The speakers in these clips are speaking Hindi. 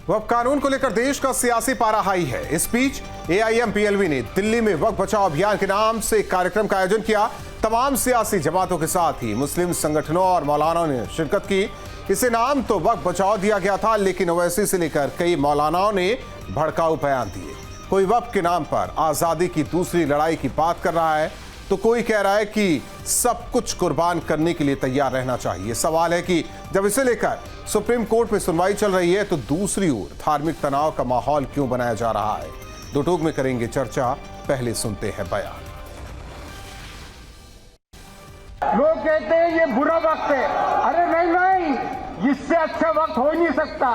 वक्फ कानून को लेकर देश का सियासी पारा हाई है। इस बीच AIM-PLV ने दिल्ली में वक्फ बचाओ अभियान के नाम से एक कार्यक्रम का आयोजन किया। तमाम सियासी जमातों के साथ ही मुस्लिम संगठनों और मौलानाओं ने शिरकत की। इसे नाम तो वक्फ बचाओ दिया गया था, लेकिन ओवैसी से लेकर कई मौलानाओं ने भड़काऊ बयान दिए। कोई वक्फ के नाम पर आजादी की दूसरी लड़ाई की बात कर रहा है, तो कोई कह रहा है कि सब कुछ कुर्बान करने के लिए तैयार रहना चाहिए। सवाल है कि जब इसे लेकर सुप्रीम कोर्ट में सुनवाई चल रही है, तो दूसरी ओर धार्मिक तनाव का माहौल क्यों बनाया जा रहा है। दो टूक में करेंगे चर्चा, पहले सुनते हैं बयान। लोग कहते हैं ये बुरा वक्त है। अरे नहीं, इससे अच्छा वक्त हो ही नहीं सकता।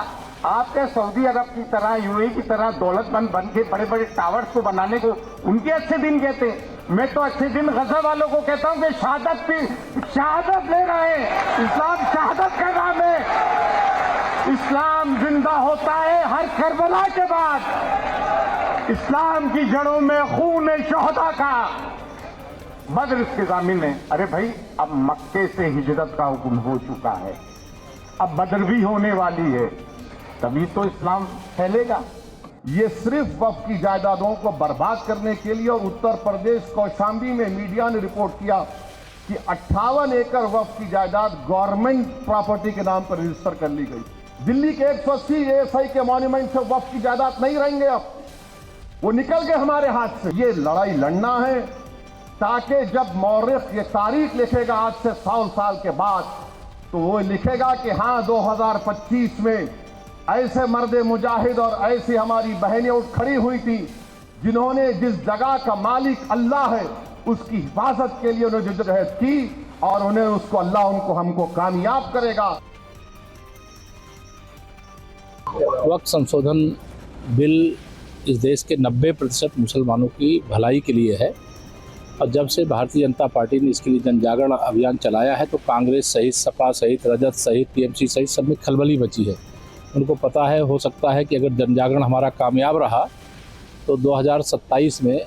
आपके सऊदी अरब की तरह, UAE की तरह दौलतमंद बन के बड़े बड़े टावर्स को बनाने को उनके अच्छे दिन कहते हैं। मैं तो अच्छे दिन गजा वालों को कहता हूं कि शहादत ले रहे हैं। इस्लाम शहादत का नाम है। इस्लाम जिंदा होता है हर करबला के बाद। इस्लाम की जड़ों में खून शोहदा का बद्र के ज़मीन में। अरे भाई, अब मक्के से हिजरत का हुक्म हो चुका है, अब बद्र भी होने वाली है, तभी तो इस्लाम फैलेगा। ये सिर्फ वक्फ की जायदादों को बर्बाद करने के लिए, और उत्तर प्रदेश कौशाम्बी में मीडिया ने रिपोर्ट किया कि 58 एकड़ वक्फ की जायदाद गवर्नमेंट प्रॉपर्टी के नाम पर रजिस्टर कर ली गई। दिल्ली के 180 ASI के मॉन्यूमेंट से वक्फ की जायदाद नहीं रहेंगे, अब वो निकल गए हमारे हाथ से। ये लड़ाई लड़ना है ताकि जब मौरिख ये तारीख लिखेगा आज से 100 साल के बाद, तो वो लिखेगा कि हाँ 2025 में ऐसे मर्दे मुजाहिद और ऐसी हमारी बहनें उठ खड़ी हुई थी, जिन्होंने जिस जगह का मालिक अल्लाह है उसकी हिफाजत के लिए उन्होंने जद्दोजहद की, और उन्हें उसको अल्लाह हमको कामयाब करेगा। वक्फ संशोधन बिल इस देश के 90% मुसलमानों की भलाई के लिए है, और जब से भारतीय जनता पार्टी ने इसके लिए जन जागरण अभियान चलाया है, तो कांग्रेस सहित, सपा सहित, रजत सहित, TMC सहित सब में खलबली मची है। उनको पता है, हो सकता है कि अगर जन जागरण हमारा कामयाब रहा तो 2027 में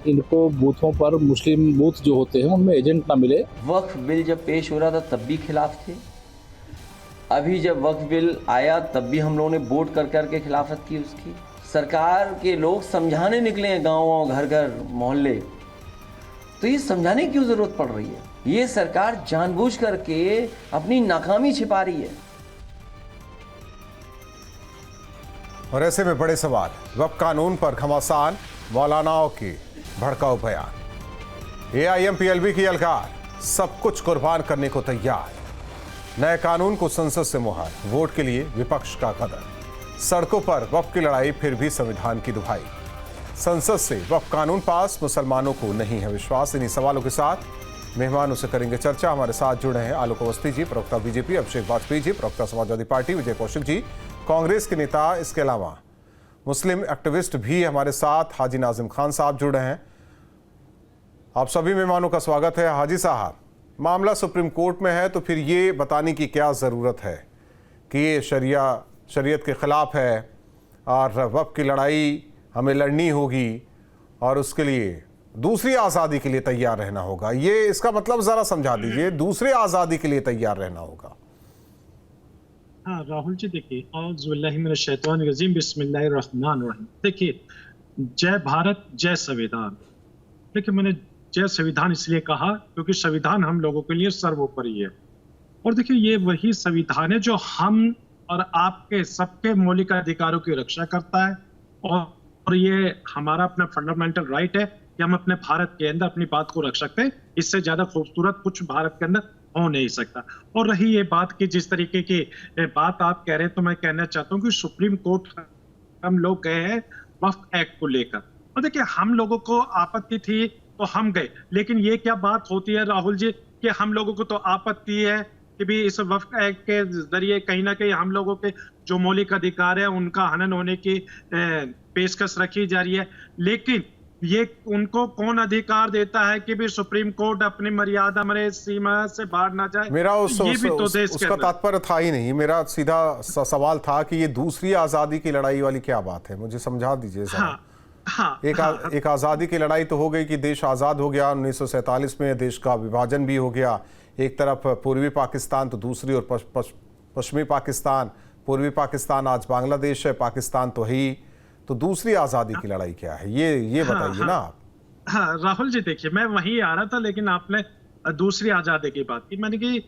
इनको बूथों पर, मुस्लिम बूथ जो होते हैं उनमें एजेंट ना मिले। वक्फ बिल जब पेश हो रहा था तब भी खिलाफ थे, अभी जब वक्फ बिल आया तब भी हम लोगों ने वोट कर के खिलाफत की उसकी। सरकार के लोग समझाने निकले हैं गाँव घर घर मोहल्ले, तो ये समझाने की क्यों जरूरत पड़ रही है। ये सरकार जानबूझ करके अपनी नाकामी छिपा रही है। और ऐसे में बड़े सवाल, वक्फ कानून पर घमासान, मौलानाओं की भड़काऊ बयान, AIM-PLV की अलगार, सब कुछ कुर्बान करने को तैयार, नए कानून को संसद से मुहर, वोट के लिए विपक्ष का कदर, सड़कों पर वक्फ की लड़ाई फिर भी संविधान की दुहाई, संसद से वक्फ कानून पास, मुसलमानों को नहीं है विश्वास। इन्हीं सवालों के साथ मेहमानों से करेंगे चर्चा। हमारे साथ जुड़े हैं आलोक अवस्थी जी, प्रवक्ता BJP, अभिषेक वाजपेयी जी, प्रवक्ता समाजवादी पार्टी, विजय कौशिक जी, कांग्रेस के नेता। इसके अलावा मुस्लिम एक्टिविस्ट भी हमारे साथ, हाजी नाजिम खान साहब जुड़े हैं। आप सभी मेहमानों का स्वागत है। हाजी साहब, मामला सुप्रीम कोर्ट में है, तो फिर ये बताने की क्या ज़रूरत है कि ये शरीयत के खिलाफ है और वक्फ की लड़ाई हमें लड़नी होगी और उसके लिए दूसरी आज़ादी के लिए तैयार रहना होगा। ये इसका मतलब ज़रा समझा दीजिए, दूसरी आज़ादी के लिए तैयार रहना होगा। हाँ राहुल जी, देखिए, औज़ुबिल्लाहिमिनश्शैतानिर्रजीम, बिस्मिल्लाहिर्रहमानिर्रहीम। देखिए, जय भारत, जय संविधान। देखिए, मैंने जय संविधान इसलिए कहा क्योंकि संविधान हम लोगों के लिए सर्वोपरि है। और देखिए, ये वही संविधान है जो हम और आपके सबके मौलिक अधिकारों की रक्षा करता है, और ये हमारा अपना फंडामेंटल राइट है कि हम अपने भारत के अंदर अपनी बात को रख सकते हैं। इससे ज्यादा खूबसूरत कुछ भारत के अंदर हो नहीं सकता। और रही ये बात कि जिस तरीके की बात आप कह रहे हैं, तो मैं कहना चाहता हूँ कि सुप्रीम कोर्ट हम लोग गए हैं वक्फ एक्ट को लेकर, और देखिए, हम लोगों को आपत्ति थी तो हम गए, लेकिन ये क्या बात होती है राहुल जी कि हम लोगों को तो आपत्ति है कि भी इस वक्फ एक्ट के जरिए कहीं ना कहीं हम लोगों के जो मौलिक अधिकार है उनका हनन होने की पेशकश रखी जा रही है, लेकिन ये उनको कौन अधिकार देता है कि भी सुप्रीम कोर्ट अपनी मर्यादा मरे सीमा से बाहर ना जाए। मेरा उसका तात्पर्य था ही नहीं, मेरा सीधा सवाल था कि ये दूसरी आज़ादी की लड़ाई वाली क्या बात है, मुझे समझा दीजिए। एक आज़ादी की लड़ाई तो हो गई कि देश आज़ाद हो गया 1947 में, देश का विभाजन भी हो गया, एक तरफ पूर्वी पाकिस्तान तो दूसरी ओर पश्चिमी पाकिस्तान, पूर्वी पाकिस्तान आज बांग्लादेश है, पाकिस्तान तो है ही, तो दूसरी आज़ादी की लड़ाई क्या है, ये बताइए ना आप। हाँ राहुल जी देखिए, मैं वहीं आ रहा था, लेकिन आपने दूसरी आजादी की बात की। मैंने कि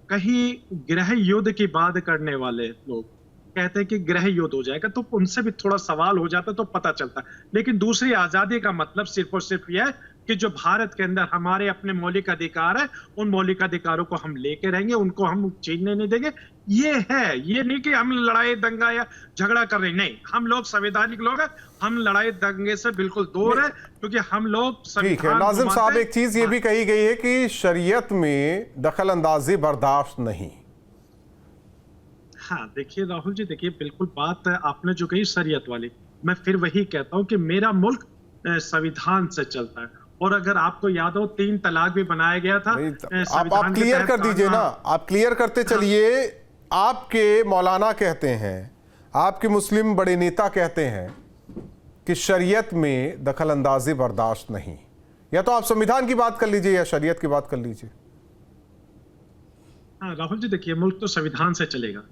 कहीं गृह युद्ध की बात करने वाले लोग कहते हैं कि गृह युद्ध हो जाएगा, तो उनसे भी थोड़ा सवाल हो जाता तो पता चलता। लेकिन दूसरी आजादी का मतलब सिर्फ और सिर्फ यह है कि जो भारत के अंदर हमारे अपने मौलिक अधिकार है, उन मौलिक अधिकारों को हम लेके रहेंगे, उनको हम छीनने नहीं देंगे। ये है, ये नहीं कि हम लड़ाई दंगा या झगड़ा कर रहे, नहीं, हम लोग संवैधानिक लोग हैं, हम लड़ाई दंगे से बिल्कुल दूर है, क्योंकि हम लोग ठीक है। नाजिम साहब, एक चीज ये भी कही गई है कि शरीयत में दखल अंदाजी बर्दाश्त नहीं। हाँ देखिए राहुल जी, देखिए बिल्कुल बात आपने जो कही शरीयत वाली, मैं फिर वही कहता हूँ कि मेरा मुल्क संविधान से चलता है। और अगर आपको याद हो 3 तलाक भी बनाया गया था। आप क्लियर कर दीजिए ना, आप क्लियर करते चलिए। आपके मौलाना कहते हैं, आपके मुस्लिम बड़े नेता कहते हैं कि शरीयत में दखल अंदाजी बर्दाश्त नहीं। या तो आप संविधान की बात कर लीजिए या शरीयत की बात कर लीजिए। हाँ राहुल जी देखिए, मुल्क तो संविधान से चलेगा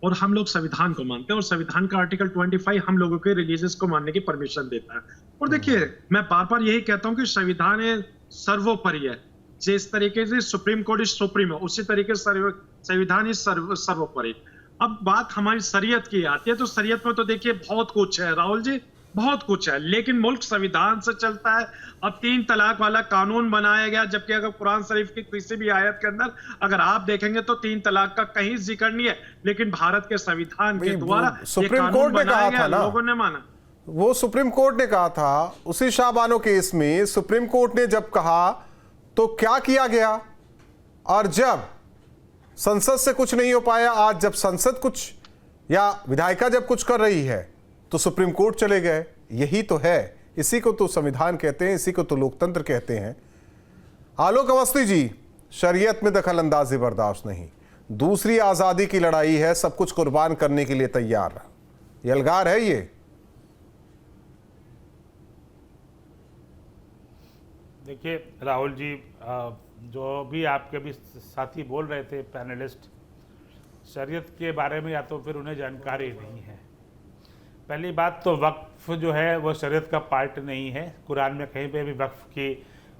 और हम लोग संविधान को मानते हैं, और संविधान का आर्टिकल 25 हम लोगों के रिलीजियस को मानने की परमिशन देता है। और देखिए मैं बार बार यही कहता हूं कि संविधान सर्वोपरि है। जिस तरीके से सुप्रीम कोर्ट इज सुप्रीम है, उसी तरीके से संविधान इज सर्वोपरि। अब बात हमारी शरीयत की आती है, तो शरीयत में तो देखिए बहुत कुछ है राहुल जी, बहुत कुछ है, लेकिन मुल्क संविधान से चलता है। अब 3 तलाक वाला कानून बनाया गया, जबकि अगर कुरान शरीफ की किसी भी आयत के अंदर अगर आप देखेंगे तो 3 तलाक का कहीं जिक्र नहीं है, लेकिन भारत के संविधान के द्वारा सुप्रीम कोर्ट ने कहा था ना, लोगों ने माना। वो सुप्रीम कोर्ट ने कहा था उसी शाहबानो केस में। सुप्रीम कोर्ट ने जब कहा तो क्या किया गया, और जब संसद से कुछ नहीं हो पाया, आज जब संसद कुछ या विधायिका जब कुछ कर रही है तो सुप्रीम कोर्ट चले गए। यही तो है, इसी को तो संविधान कहते हैं, इसी को तो लोकतंत्र कहते हैं। आलोक अवस्थी जी, शरीयत में दखल अंदाजी बर्दाश्त नहीं, दूसरी आजादी की लड़ाई है, सब कुछ कुर्बान करने के लिए तैयार, ये अलगार है। ये देखिए राहुल जी, जो भी आपके भी साथी बोल रहे थे पैनलिस्ट, शरीयत के बारे में या तो फिर उन्हें जानकारी नहीं है। पहली बात तो वक्फ जो है वो शरीयत का पार्ट नहीं है। कुरान में कहीं पे भी वक्फ की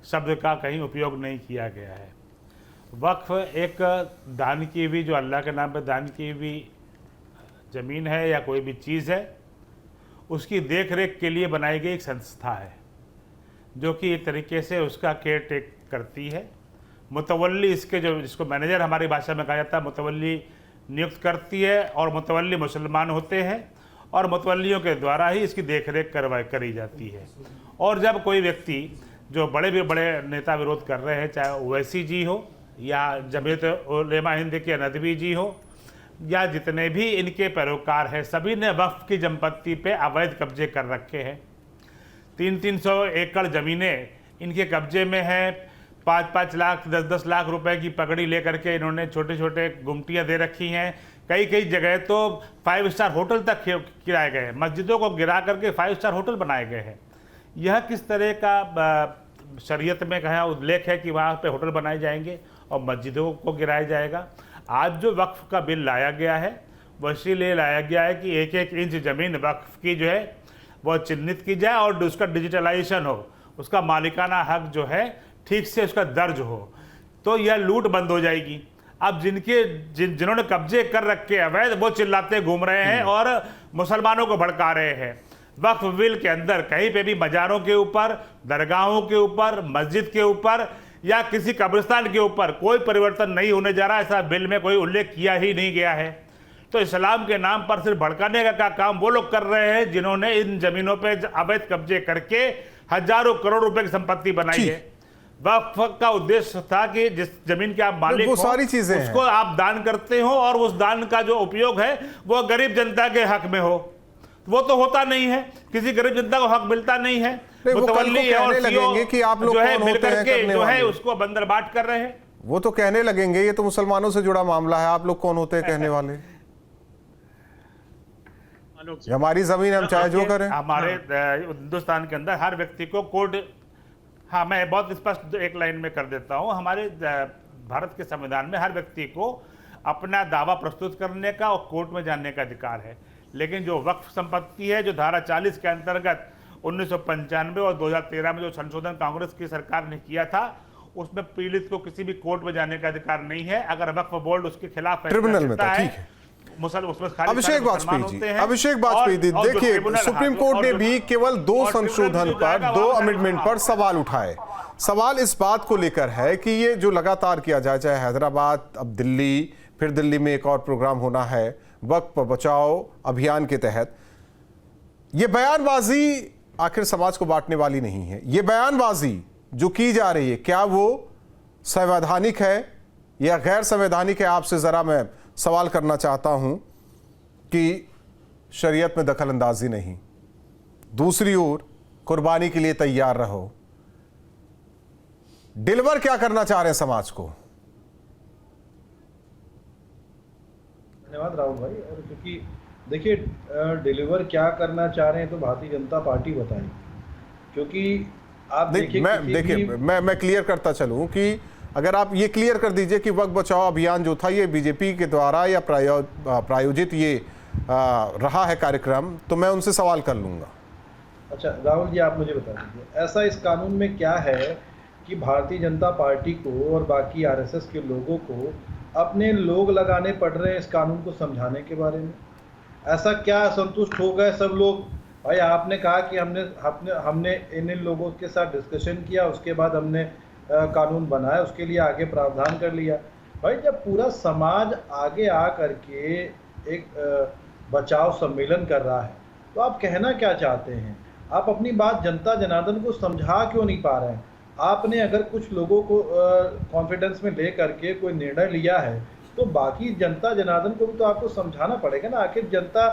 शब्द का कहीं उपयोग नहीं किया गया है। वक्फ एक दान की हुई, जो अल्लाह के नाम पर दान की हुई ज़मीन है या कोई भी चीज़ है, उसकी देख रेख के लिए बनाई गई एक संस्था है, जो कि एक तरीके से उसका केयर टेक करती है। मुतवल्ली इसके, जो जिसको मैनेजर हमारी भाषा में कहा जाता है, मुतवल्ली नियुक्त करती है, और मुतवल्ली मुसलमान होते हैं, और मुतवल्लियों के द्वारा ही इसकी देखरेख करी जाती है। और जब कोई व्यक्ति जो बड़े नेता विरोध कर रहे हैं, चाहे ओवैसी जी हो या जमीयत उलेमा हिंद के नदवी जी हो या जितने भी इनके पैरोकार हैं, सभी ने वक्फ की संपत्ति पे अवैध कब्जे कर रखे हैं। 300 एकड़ ज़मीनें इनके कब्जे में है। 5-5 लाख 10-10 लाख रुपए की पगड़ी लेकर के इन्होंने छोटे छोटे गुमटियाँ दे रखी हैं। कई जगह तो 5 स्टार होटल तक किराए गए हैं। मस्जिदों को गिरा करके 5 स्टार होटल बनाए गए हैं। यह किस तरह का शरीयत में कहा उल्लेख है कि वहाँ पे होटल बनाए जाएंगे और मस्जिदों को गिराया जाएगा। आज जो वक्फ का बिल लाया गया है वो इसीलिए लाया गया है कि 1-1 इंच ज़मीन वक्फ की जो है वो चिन्हित की जाए और उसका डिजिटलाइजेशन हो, उसका मालिकाना हक जो है ठीक से उसका दर्ज हो, तो यह लूट बंद हो जाएगी। अब जिन्होंने कब्जे कर रखे अवैध, वो चिल्लाते घूम रहे हैं और मुसलमानों को भड़का रहे हैं। वक्फ बिल के अंदर कहीं पे भी मज़ारों के ऊपर, दरगाहों के ऊपर, मस्जिद के ऊपर या किसी कब्रिस्तान के ऊपर कोई परिवर्तन नहीं होने जा रहा, ऐसा बिल में कोई उल्लेख किया ही नहीं गया है। तो इस्लाम के नाम पर सिर्फ भड़काने का काम वो लोग कर रहे हैं जिन्होंने इन जमीनों पे अवैध कब्जे करके हजारों करोड़ रुपए की संपत्ति बनाई है। वक्फ का उद्देश्य था कि जिस जमीन के आप मालिक हो, सारी चीजें उसको आप दान करते हो और उस दान का जो उपयोग है वो गरीब जनता के हक में हो। वो तो होता नहीं है, किसी गरीब जनता को हक मिलता नहीं है। मुतवल्ली और लगेंगे कि आप लोग जो है कौन होते मिलकर हैं के करने जो है वाले। उसको बंदरबाट कर रहे हैं। वो तो कहने लगेंगे ये तो मुसलमानों से जुड़ा मामला है, आप लोग कौन होते हैं कहने वाले। हमारी जमीन, हम चाहे जो करें। हमारे हिंदुस्तान के अंदर हर व्यक्ति को कोड, हाँ मैं बहुत स्पष्ट एक लाइन में कर देता हूँ, हमारे भारत के संविधान में हर व्यक्ति को अपना दावा प्रस्तुत करने का और कोर्ट में जाने का अधिकार है। लेकिन जो वक्फ संपत्ति है, जो धारा 40 के अंतर्गत 1995 और 2013 में जो संशोधन कांग्रेस की सरकार ने किया था, उसमें पीड़ित को किसी भी कोर्ट में जाने का अधिकार नहीं है। अगर वक्फ बोर्ड उसके खिलाफ ट्रिब्यूनल में था, ठीक है। अभिषेक वाजपेयी जी, देखिए सुप्रीम कोर्ट ने भी केवल 2 संशोधन पर, 2 अमेंडमेंट पर सवाल उठाए। सवाल इस बात को लेकर है कि ये जो लगातार किया जाए, चाहे हैदराबाद, अब दिल्ली, फिर दिल्ली में एक और प्रोग्राम होना है वक्फ बचाओ अभियान के तहत, ये बयानबाजी आखिर समाज को बांटने वाली नहीं है। ये बयानबाजी जो की जा रही है, क्या वो संवैधानिक है या गैर संवैधानिक है? आपसे जरा मैं सवाल करना चाहता हूं कि शरीयत में दखल अंदाजी नहीं, दूसरी ओर कुर्बानी के लिए तैयार रहो, डिलीवर क्या करना चाह रहे हैं समाज को? धन्यवाद राहुल भाई। और क्योंकि देखिए डिलीवर क्या करना चाह रहे हैं तो भारतीय जनता पार्टी बताएगी, क्योंकि आप देखिए मैं क्लियर करता चलूं कि अगर आप ये क्लियर कर दीजिए कि वक्फ बचाओ अभियान जो था ये बीजेपी के द्वारा या प्रायोजित ये रहा है कार्यक्रम, तो मैं उनसे सवाल कर लूंगा। अच्छा राहुल जी, आप मुझे बता दीजिए, ऐसा इस कानून में क्या है कि भारतीय जनता पार्टी को और बाकी आरएसएस के लोगों को अपने लोग लगाने पड़ रहे हैं इस कानून को समझाने के बारे में? ऐसा क्या संतुष्ट हो गए सब लोग? भाई आपने कहा कि हमने इन लोगों के साथ डिस्कशन किया, उसके बाद हमने कानून बनाया, उसके लिए आगे प्रावधान कर लिया। भाई जब पूरा समाज आगे आ करके एक बचाव सम्मेलन कर रहा है तो आप कहना क्या चाहते हैं? आप अपनी बात जनता जनार्दन को समझा क्यों नहीं पा रहे हैं? आपने अगर कुछ लोगों को कॉन्फिडेंस में ले करके कोई निर्णय लिया है तो बाकी जनता जनार्दन को भी तो आपको समझाना पड़ेगा ना। आखिर जनता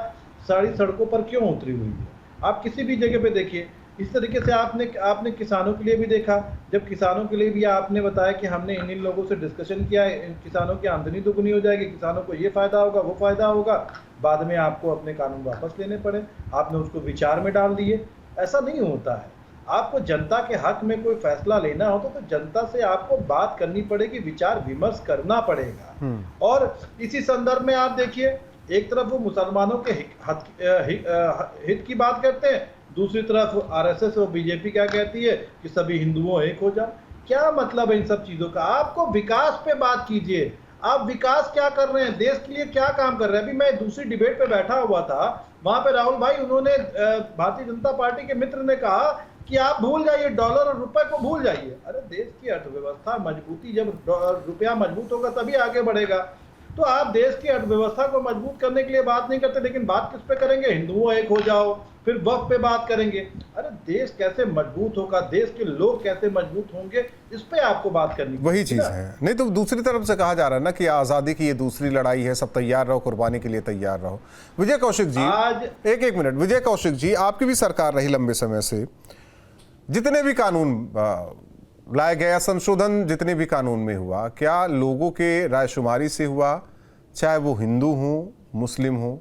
सारी सड़कों पर क्यों उतरी हुई है? आप किसी भी जगह पे देखिए, इस तरीके से आपने किसानों के लिए भी देखा, जब किसानों के लिए भी आपने बताया कि हमने इन लोगों से डिस्कशन किया है, इन किसानों की आमदनी दोगुनी हो जाएगी, किसानों को ये फायदा होगा, वो फायदा होगा, बाद में आपको अपने कानून वापस लेने पड़े, आपने उसको विचार में डाल दिए। ऐसा नहीं होता है। आपको जनता के हक में कोई फैसला लेना हो तो जनता से आपको बात करनी पड़ेगी, विचार विमर्श करना पड़ेगा। और इसी संदर्भ में आप देखिए, एक तरफ वो मुसलमानों के हित की बात करते हैं, दूसरी तरफ आरएसएस और बीजेपी क्या कहती है कि सभी हिंदुओं एक हो जाए। क्या मतलब है इन सब चीजों का? आपको विकास पे बात कीजिए। आप विकास क्या कर रहे हैं, देश के लिए क्या काम कर रहे हैं? अभी मैं दूसरी डिबेट पे बैठा हुआ था, वहां पे राहुल भाई, उन्होंने भारतीय जनता पार्टी के मित्र ने कहा कि आप भूल जाइए, डॉलर और रुपए को भूल जाइए। अरे देश की अर्थव्यवस्था मजबूती, जब रुपया मजबूत होगा तभी आगे बढ़ेगा। तो आप देश की अर्थव्यवस्था को मजबूत करने के लिए बात नहीं करते, लेकिन बात किस पे करेंगे? हिंदुओं एक हो जाओ, फिर वक्फ पे बात करेंगे। अरे देश कैसे मजबूत होगा, देश के लोग कैसे मजबूत होंगे, इस पे आपको बात करनी, वही चीज है। नहीं तो दूसरी तरफ से कहा जा रहा है ना कि आजादी की ये दूसरी लड़ाई है, सब तैयार रहो, कुर्बानी के लिए तैयार रहो। विजय कौशिक जी, आज एक मिनट। विजय कौशिक जी, आपकी भी सरकार रही लंबे समय से, जितने भी कानून लाया गया, संशोधन जितने भी कानून में हुआ, क्या लोगों के रायशुमारी से हुआ? चाहे वो हिंदू हो, मुस्लिम हो,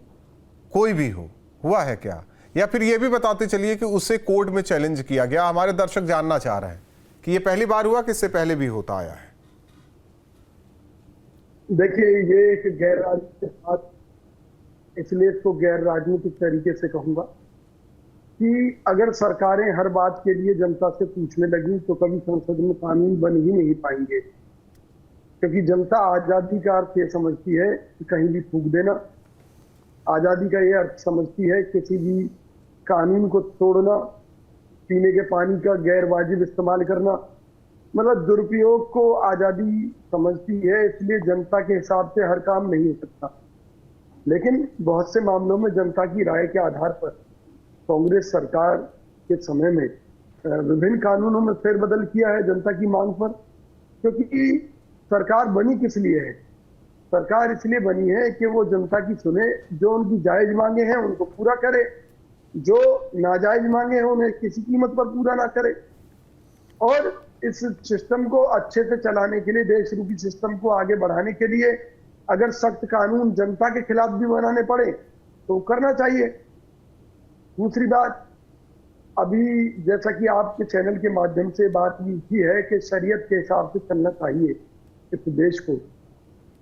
कोई भी हो, हुआ है क्या? या फिर ये भी बताते चलिए कि उसे कोर्ट में चैलेंज किया गया? हमारे दर्शक जानना चाह रहे हैं कि ये पहली बार हुआ कि इससे पहले भी होता आया है? देखिए, ये एक गैर राजनीतिक बात, इसलिए इसको गैर राजनीतिक तरीके से कहूंगा कि अगर सरकारें हर बात के लिए जनता से पूछने लगी तो कभी संसद में कानून बन ही नहीं पाएंगे, क्योंकि जनता आजादी का अर्थ ये समझती है कि कहीं भी थूक देना। आजादी का ये अर्थ समझती है किसी भी कानून को तोड़ना, पीने के पानी का गैर वाजिब इस्तेमाल करना, मतलब दुरुपयोग को आजादी समझती है। इसलिए जनता के हिसाब से हर काम नहीं हो सकता, लेकिन बहुत से मामलों में जनता की राय के आधार पर कांग्रेस सरकार के समय में विभिन्न कानूनों में फेरबदल किया है जनता की मांग पर। क्योंकि सरकार बनी किस लिए है? सरकार इसलिए बनी है कि वो जनता की सुने, जो उनकी जायज मांगे हैं उनको पूरा करे, जो नाजायज मांगे हैं उन्हें किसी कीमत पर पूरा ना करे। और इस सिस्टम को अच्छे से चलाने के लिए, देश रूपी सिस्टम को आगे बढ़ाने के लिए अगर सख्त कानून जनता के खिलाफ भी बनाने पड़े तो करना चाहिए। दूसरी बात, अभी जैसा कि आपके चैनल के माध्यम से बात की है कि शरीयत के हिसाब से चलना चाहिए इस देश को,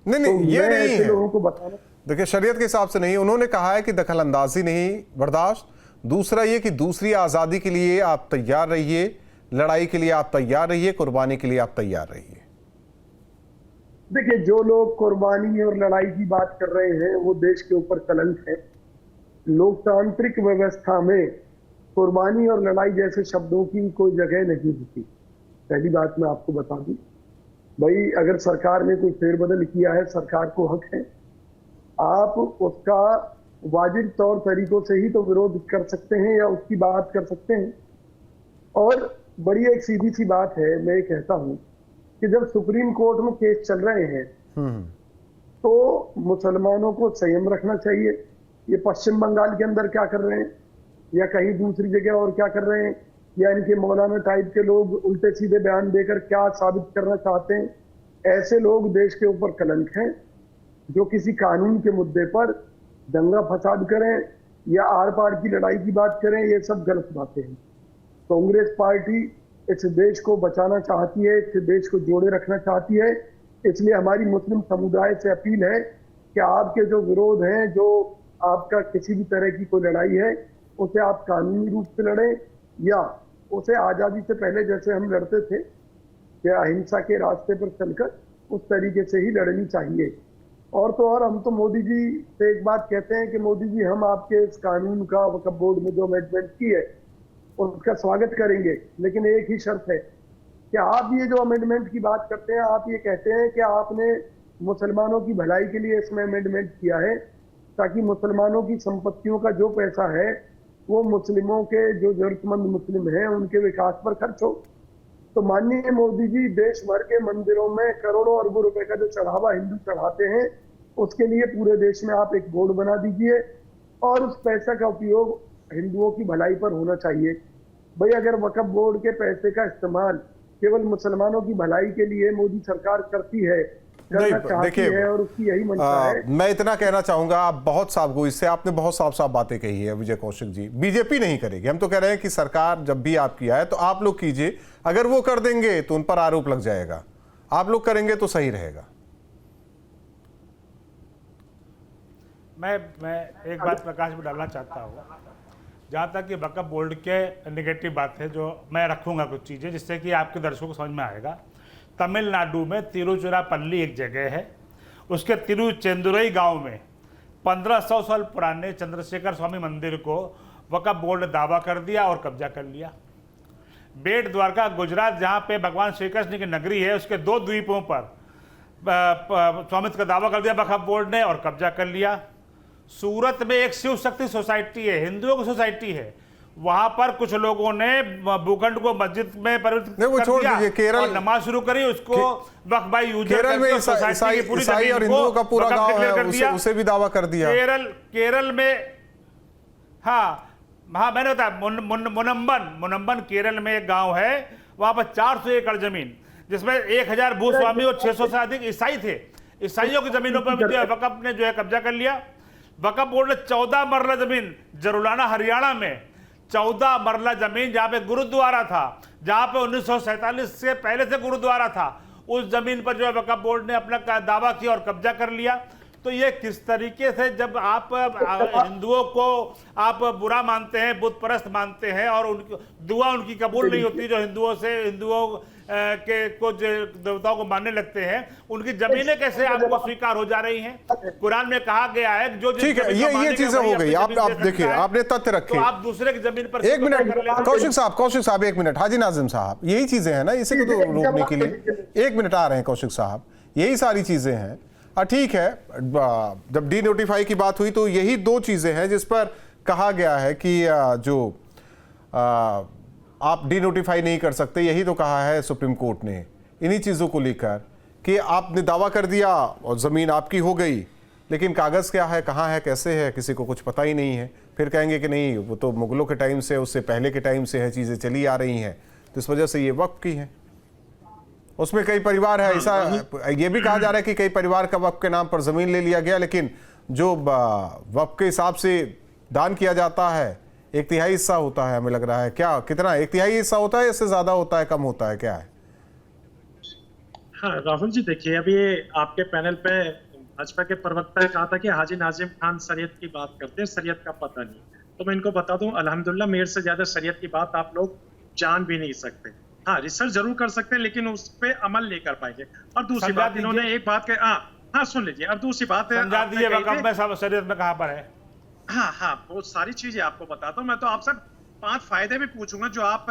नहीं तो ये मैं नहीं ऐसे है। लोगों को बताना, देखिए शरीयत के हिसाब से नहीं, उन्होंने कहा है कि दखल अंदाजी नहीं बर्दाश्त। दूसरा ये कि दूसरी आज़ादी के लिए आप तैयार रहिए, लड़ाई के लिए आप तैयार रहिए, कुर्बानी के लिए आप तैयार रहिए। देखिए जो लोग कुर्बानी और लड़ाई की बात कर रहे हैं वो देश के ऊपर कलंक है। लोकतांत्रिक व्यवस्था में कुर्बानी और लड़ाई जैसे शब्दों की कोई जगह नहीं होती। पहली बात मैं आपको बता दूं, भाई अगर सरकार ने कोई फेरबदल किया है, सरकार को हक है, आप उसका वाजिब तौर तरीकों से ही तो विरोध कर सकते हैं या उसकी बात कर सकते हैं। और बड़ी एक सीधी सी बात है, मैं कहता हूं कि जब सुप्रीम कोर्ट में केस चल रहे हैं तो मुसलमानों को संयम रखना चाहिए। ये पश्चिम बंगाल के अंदर क्या कर रहे हैं या कहीं दूसरी जगह और क्या कर रहे हैं, या इनके मौलाना टाइप के लोग उल्टे सीधे बयान देकर क्या साबित करना चाहते हैं, ऐसे लोग देश के ऊपर कलंक हैं। जो किसी कानून के मुद्दे पर दंगा फसाद करें या आर पार की लड़ाई की बात करें, ये सब गलत बातें हैं। कांग्रेस पार्टी इस देश को बचाना चाहती है, इस देश को जोड़े रखना चाहती है। इसलिए हमारी मुस्लिम समुदाय से अपील है कि आपके जो विरोध हैं, जो आपका किसी भी तरह की कोई लड़ाई है, उसे आप कानूनी रूप से लड़ें या उसे आज़ादी से पहले जैसे हम लड़ते थे या अहिंसा के रास्ते पर चलकर उस तरीके से ही लड़नी चाहिए। और तो और हम तो मोदी जी से एक बात कहते हैं कि मोदी जी हम आपके इस कानून का वक्फ बोर्ड में जो अमेंडमेंट की है उसका स्वागत करेंगे, लेकिन एक ही शर्त है कि आप ये जो अमेंडमेंट की बात करते हैं, आप ये कहते हैं कि आपने मुसलमानों की भलाई के लिए इसमें अमेंडमेंट किया है ताकि मुसलमानों की संपत्तियों का जो पैसा है वो मुस्लिमों के जो जरूरतमंद मुस्लिम हैं उनके विकास पर खर्च हो। तो माननीय मोदी जी देश भर के मंदिरों में करोड़ों अरबों रुपए का जो चढ़ावा हिंदू चढ़ाते हैं, उसके लिए पूरे देश में आप एक बोर्ड बना दीजिए और उस पैसे का उपयोग हिंदुओं की भलाई पर होना चाहिए। भाई अगर वक्फ बोर्ड के पैसे का इस्तेमाल केवल मुसलमानों की भलाई के लिए मोदी सरकार करती है, करना चाहती है और उसकी यही मंशा है। मैं इतना कहना चाहूंगा, आप बहुत साफ गोई से आपने बहुत साफ साफ बातें कही है विजय कौशिक जी। बीजेपी नहीं करेगी, हम तो कह रहे हैं कि सरकार जब भी आप किया है तो आप लोग कीजिए। अगर वो कर देंगे तो उन पर आरोप लग जाएगा, आप लोग करेंगे तो सही रहेगा। मैं एक बात प्रकाश में डालना चाहता हूँ, जहाँ तक कि वक्फ बोर्ड के नेगेटिव बात है, जो मैं रखूँगा कुछ चीज़ें जिससे कि आपके दर्शकों को समझ में आएगा। तमिलनाडु में तिरुचिरापल्ली एक जगह है, उसके तिरुचेंदुरई गांव में 1500 साल पुराने चंद्रशेखर स्वामी मंदिर को वक्फ बोर्ड ने दावा कर दिया और कब्जा कर लिया। बेट द्वारका गुजरात, जहाँ पे भगवान श्री कृष्ण की नगरी है, उसके 2 द्वीपों पर स्वामित्व का दावा कर दिया वक्फ बोर्ड ने और कब्जा कर लिया। सूरत में एक शिव शक्ति सोसाइटी है, हिंदुओं की सोसाइटी है, वहां पर कुछ लोगों ने भूखंड को मस्जिद में परिवर्तित कर दिया केरल और नमाज शुरू करी, उसको वक्फ बाई यूजर केरल में ईसाई और हिंदुओं का पूरा गांव है, उसे भी दावा कर दिया। केरल में हाँ मैंने बताया मुनम्बन केरल में एक गांव है, वहां पर 400 एकड़ जमीन जिसमें 1000 भूस्वामी और 600 से अधिक ईसाई थे। ईसाइयों की जमीनों पर वक्फ ने जो है कब्जा कर लिया। वक्फ बोर्ड ने 14 मरला जमीन जरुलाना हरियाणा में 14 मरला जमीन जहां पे गुरुद्वारा था, जहां पे 1947 से पहले से गुरुद्वारा था, उस जमीन पर जो है वक्फ बोर्ड ने अपना दावा किया और कब्जा कर लिया। तो ये किस तरीके से, जब आप हिंदुओं को आप बुरा मानते हैं, बुत परस्त मानते हैं और उनकी दुआ उनकी कबूल नहीं होती, जो हिंदुओं के कुछ देवताओं को मानने लगते हैं, उनकी जमीनें कैसे आपको स्वीकार हो जा रही हैं? कुरान में कहा गया है जो ठीक है, ये चीजें हो गई। आप देखिए, आपने तथ्य रखे, तो आप दूसरे की जमीन पर एक मिनट कौशिक साहब 1 मिनट। हाजी नाजिम साहब, यही चीजें हैं ना, इसी को तो रोकने के लिए 1 मिनट आ रहे हैं कौशिक साहब, यही सारी चीजें हैं। ठीक है, जब डी नोटिफाई की बात हुई तो यही 2 चीजें हैं जिस पर कहा गया है कि जो आप डी नोटिफाई नहीं कर सकते, यही तो कहा है सुप्रीम कोर्ट ने। इन्हीं चीज़ों को लेकर कि आपने दावा कर दिया और ज़मीन आपकी हो गई, लेकिन कागज़ क्या है, कहाँ है, कैसे है, किसी को कुछ पता ही नहीं है। फिर कहेंगे कि नहीं, वो तो मुगलों के टाइम से, उससे पहले के टाइम से है, चीज़ें चली आ रही हैं, तो इस वजह से ये वक्फ की है। उसमें कई परिवार है, ऐसा ये भी कहा जा रहा है कि कई परिवार का वक्फ के नाम पर ज़मीन ले लिया गया, लेकिन जो वक्फ के हिसाब से दान किया जाता है 1/3 हिस्सा होता है, हमें लग रहा है। क्या कितना 1/3 हिस्सा होता है, इससे ज़्यादा होता है, कम होता है, क्या है? हाँ राहुल जी देखिए, अभी आपके पैनल पे भाजपा के प्रवक्ता ने कहा था कि हाजी नाजिम खान शरीयत की बात करते हैं, शरीयत का पता नहीं। तो मैं इनको बता दूं, अल्हम्दुलिल्लाह मेरे से ज्यादा शरीयत की बात आप लोग जान भी नहीं सकते। हाँ रिसर्च जरूर कर सकते हैं लेकिन उस पर अमल नहीं कर पाएंगे। और दूसरी बात, इन्होंने एक बात हाँ सुन लीजिए। और दूसरी बात समझा दीजिए वक़्फ़ में शरीयत में कहाँ पर है। हाँ बहुत सारी चीजें आपको बताता हूँ। मैं तो आपसे 5 फायदे भी पूछूंगा जो आप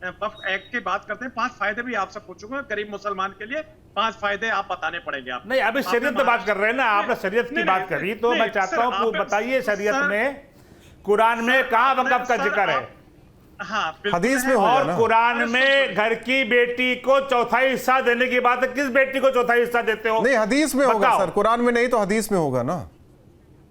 वक्फ एक्ट की बात करते हैं। 5 फायदे भी आपसे पूछूंगा गरीब मुसलमान के लिए। 5 फायदे आप बताने पड़ेंगे आप। नहीं अभी शरीयत पे बात कर रहे हैं ना, आपने शरीयत की बात करी तो मैं चाहता हूँ बताइए शरीयत में, कुरान में कहाँ वक़्फ़ का जिक्र है? हाँ हदीस में होगा और ना। कुरान में घर की बेटी को चौथाई हिस्सा देने की बात है। किस बेटी को चौथाई हिस्सा देते हो? नहीं हदीस में होगा सर, कुरान में नहीं तो हदीस में होगा ना।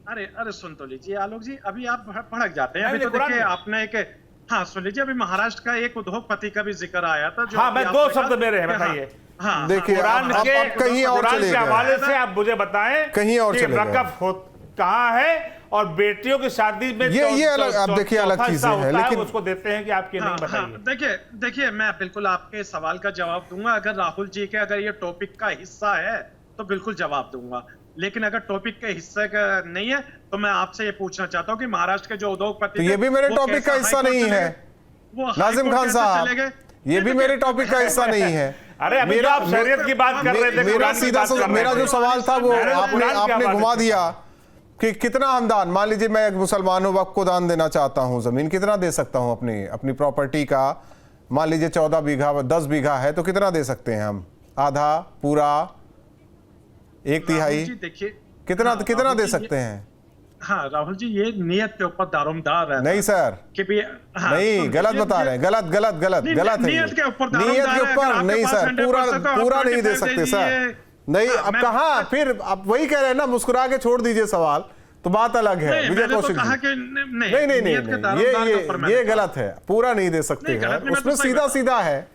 अरे सुन तो लीजिए आलोक जी, अभी आप भड़क जाते हैं। अभी तो देखिए आपने एक हाँ सुन लीजिए, अभी महाराष्ट्र का एक उद्योगपति का भी जिक्र आया था जो हाँ मैं 2 शब्द मेरे हैं, बताइए। हाँ देखिए कुरान अब कहीं और कुरान चले के गए, हवाले से आप मुझे बताएं कहीं और कि चले गए। वक़्फ़ कहाँ है और बेटियों की शादी में ये अलग, अब देखिए अलग चीजें हैं लेकिन उसको देते हैं कि आपकी नहीं बताइए। देखिए मैं बिल्कुल आपके सवाल का जवाब दूंगा। अगर राहुल जी के अगर ये टॉपिक का हिस्सा है तो बिल्कुल जवाब दूंगा, लेकिन अगर टॉपिक के हिस्से का नहीं है तो मैं आपसे ये पूछना चाहता हूँ कि महाराष्ट्र के जो उद्योगपति, तो ये भी मेरे टॉपिक का हिस्सा नहीं है नाजिम खान साहब, ये भी मेरे टॉपिक का हिस्सा नहीं है। अरे अभी आप शरीयत की बात कर रहे थे, मेरा जो सवाल था वो आपने घुमा दिया कि कितना हम दान, मान लीजिए मैं एक मुसलमान हूं, वक्फ को दान देना चाहता हूं, जमीन कितना दे सकता हूं अपनी प्रॉपर्टी का? मान लीजिए 14 बीघा 10 बीघा है तो कितना दे सकते हैं हम? आधा, पूरा, 1/3? कितना दे सकते हैं? हाँ राहुल जी, ये नियत के ऊपर दारोमदार है। नहीं सर कि भी नहीं, गलत बता रहे हैं, गलत है। नियत के ऊपर नहीं सर, पूरा नहीं दे सकते सर। नहीं अब कहाँ फिर आप वही कह रहे हैं ना, मुस्कुरा के छोड़ दीजिए सवाल, तो बात अलग है विजय कौशिक जी। नहीं ये गलत है, पूरा नहीं दे सकते हैं, उसमें सीधा है,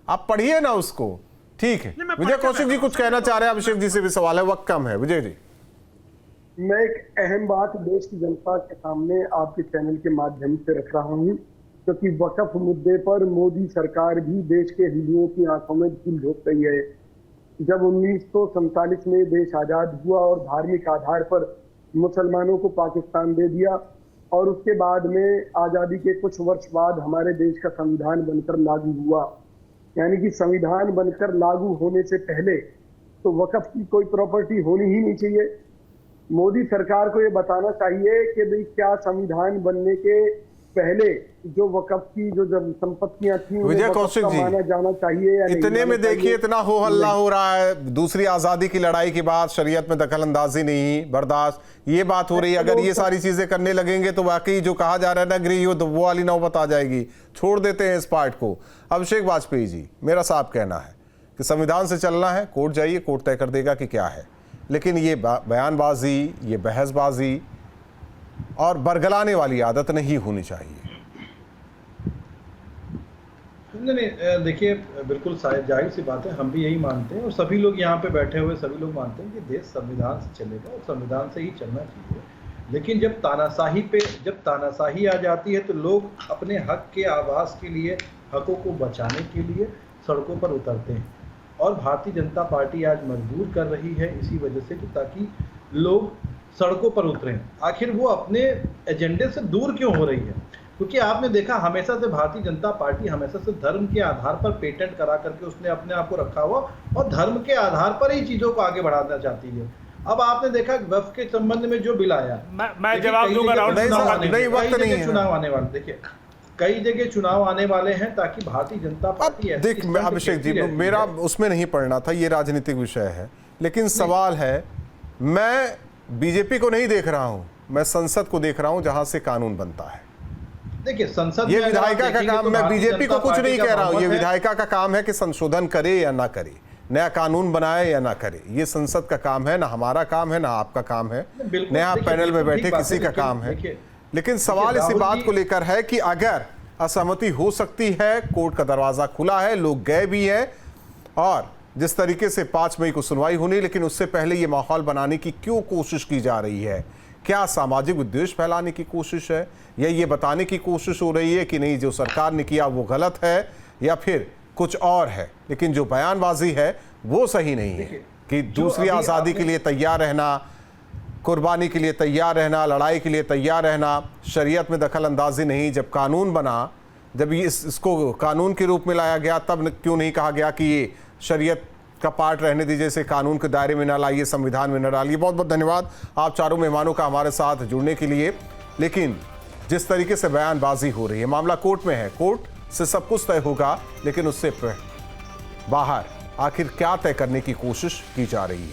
आप पढ़िए ना उसको। ठीक है विजय कौशिक जी कुछ कहना चाह रहे हैं, अभिषेक जी से भी सवाल है, वक्त कम है। विजय जी मैं एक अहम बात देश की जनता के सामने आपके चैनल के माध्यम से रख रहा हूँ, क्योंकि वक्फ मुद्दे पर मोदी सरकार भी देश के हिंदुओं की आंखों में धूल झोंक रही है। जब 1947 में देश आजाद हुआ और धार्मिक आधार पर मुसलमानों को पाकिस्तान दे दिया, और उसके बाद में आजादी के कुछ वर्ष बाद हमारे देश का संविधान बनकर लागू हुआ, यानी कि संविधान बनकर लागू होने से पहले तो वक्फ की कोई प्रॉपर्टी होनी ही नहीं चाहिए। मोदी सरकार को ये बताना चाहिए कि भाई क्या संविधान बनने के पहले जो वक्फ की जो संपत्तियां थी विजय कौशिक जी माना जाना चाहिए या इतने में देखिए इतना हो हल्ला हो रहा है, दूसरी आजादी की लड़ाई के बाद शरीयत में दखल अंदाजी नहीं बर्दाश्त, ये बात हो रही है। अगर ये सारी चीजें करने लगेंगे तो वाकई जो कहा जा रहा है ना गृह युद्ध, वो वाली नौबत आ जाएगी। छोड़ देते हैं इस पार्ट को। अभिषेक वाजपेयी जी, मेरा साफ कहना है कि संविधान से चलना है, कोर्ट जाइए, कोर्ट तय कर देगा कि क्या है, लेकिन ये बयानबाजी, ये बहसबाजी और बरगलाने वाली आदत नहीं होनी चाहिए। नहीं देखिए बिल्कुल जाहिर सी बात है, हम भी यही मानते हैं और सभी लोग यहाँ पे बैठे हुए सभी लोग मानते हैं कि देश संविधान से चलेगा और संविधान से ही चलना चाहिए। लेकिन जब तानाशाही आ जाती है तो लोग अपने हक के आवाज़ के लिए, हकों को बचाने के लिए सड़कों पर उतरते हैं, और भारतीय जनता पार्टी आज मजबूर कर रही है इसी वजह से कि ताकि लोग सड़कों पर उतरें। आखिर वो अपने एजेंडे से दूर क्यों हो रही है? क्योंकि आपने देखा हमेशा से भारतीय जनता पार्टी हमेशा से धर्म के आधार पर पेटेंट करा करके उसने अपने आप को रखा हुआ और धर्म के आधार पर ही चीजों को आगे बढ़ाना चाहती है। अब आपने देखा वक्फ के संबंध में जो बिल आया, मैं जवाब दूंगा, चुनाव आने वाले, देखिए कई जगह चुनाव आने वाले हैं ताकि भारतीय जनता पार्टी देख अभिषेक जी, मेरा उसमें नहीं पढ़ना था, ये राजनीतिक विषय है, लेकिन सवाल है मैं बीजेपी को नहीं देख रहा हूं, मैं संसद को देख रहा हूं जहां से कानून बनता है। देखिए संसद ये विधायिका का काम, मैं बीजेपी को कुछ नहीं कह रहा हूं, ये विधायिका का काम है कि संशोधन करे या ना करे, नया कानून बनाए या ना करे, ये संसद का काम है, ना हमारा काम है, ना आपका काम है, न आप पैनल में बैठे किसी का काम है। लेकिन सवाल इसी बात को लेकर है कि अगर असहमति हो सकती है, कोर्ट का दरवाजा खुला है, लोग गए भी हैं, और जिस तरीके से 5 मई को सुनवाई होनी, लेकिन उससे पहले ये माहौल बनाने की क्यों कोशिश की जा रही है? क्या सामाजिक विद्वेष फैलाने की कोशिश है, या ये बताने की कोशिश हो रही है कि नहीं जो सरकार ने किया वो गलत है, या फिर कुछ और है? लेकिन जो बयानबाजी है वो सही नहीं है कि दूसरी आज़ादी के लिए तैयार रहना, कुर्बानी के लिए तैयार रहना, लड़ाई के लिए तैयार रहना, शरीयत में दखल अंदाजी नहीं। जब कानून बना, जब इसको कानून के रूप में लाया गया, तब क्यों नहीं कहा गया कि ये शरीयत का पार्ट रहने दीजिए, इसे कानून के दायरे में न लाइए, संविधान में न डालिए। बहुत बहुत धन्यवाद आप चारों मेहमानों का हमारे साथ जुड़ने के लिए। लेकिन जिस तरीके से बयानबाजी हो रही है, मामला कोर्ट में है, कोर्ट से सब कुछ तय होगा, लेकिन उससे बाहर आखिर क्या तय करने की कोशिश की जा रही है।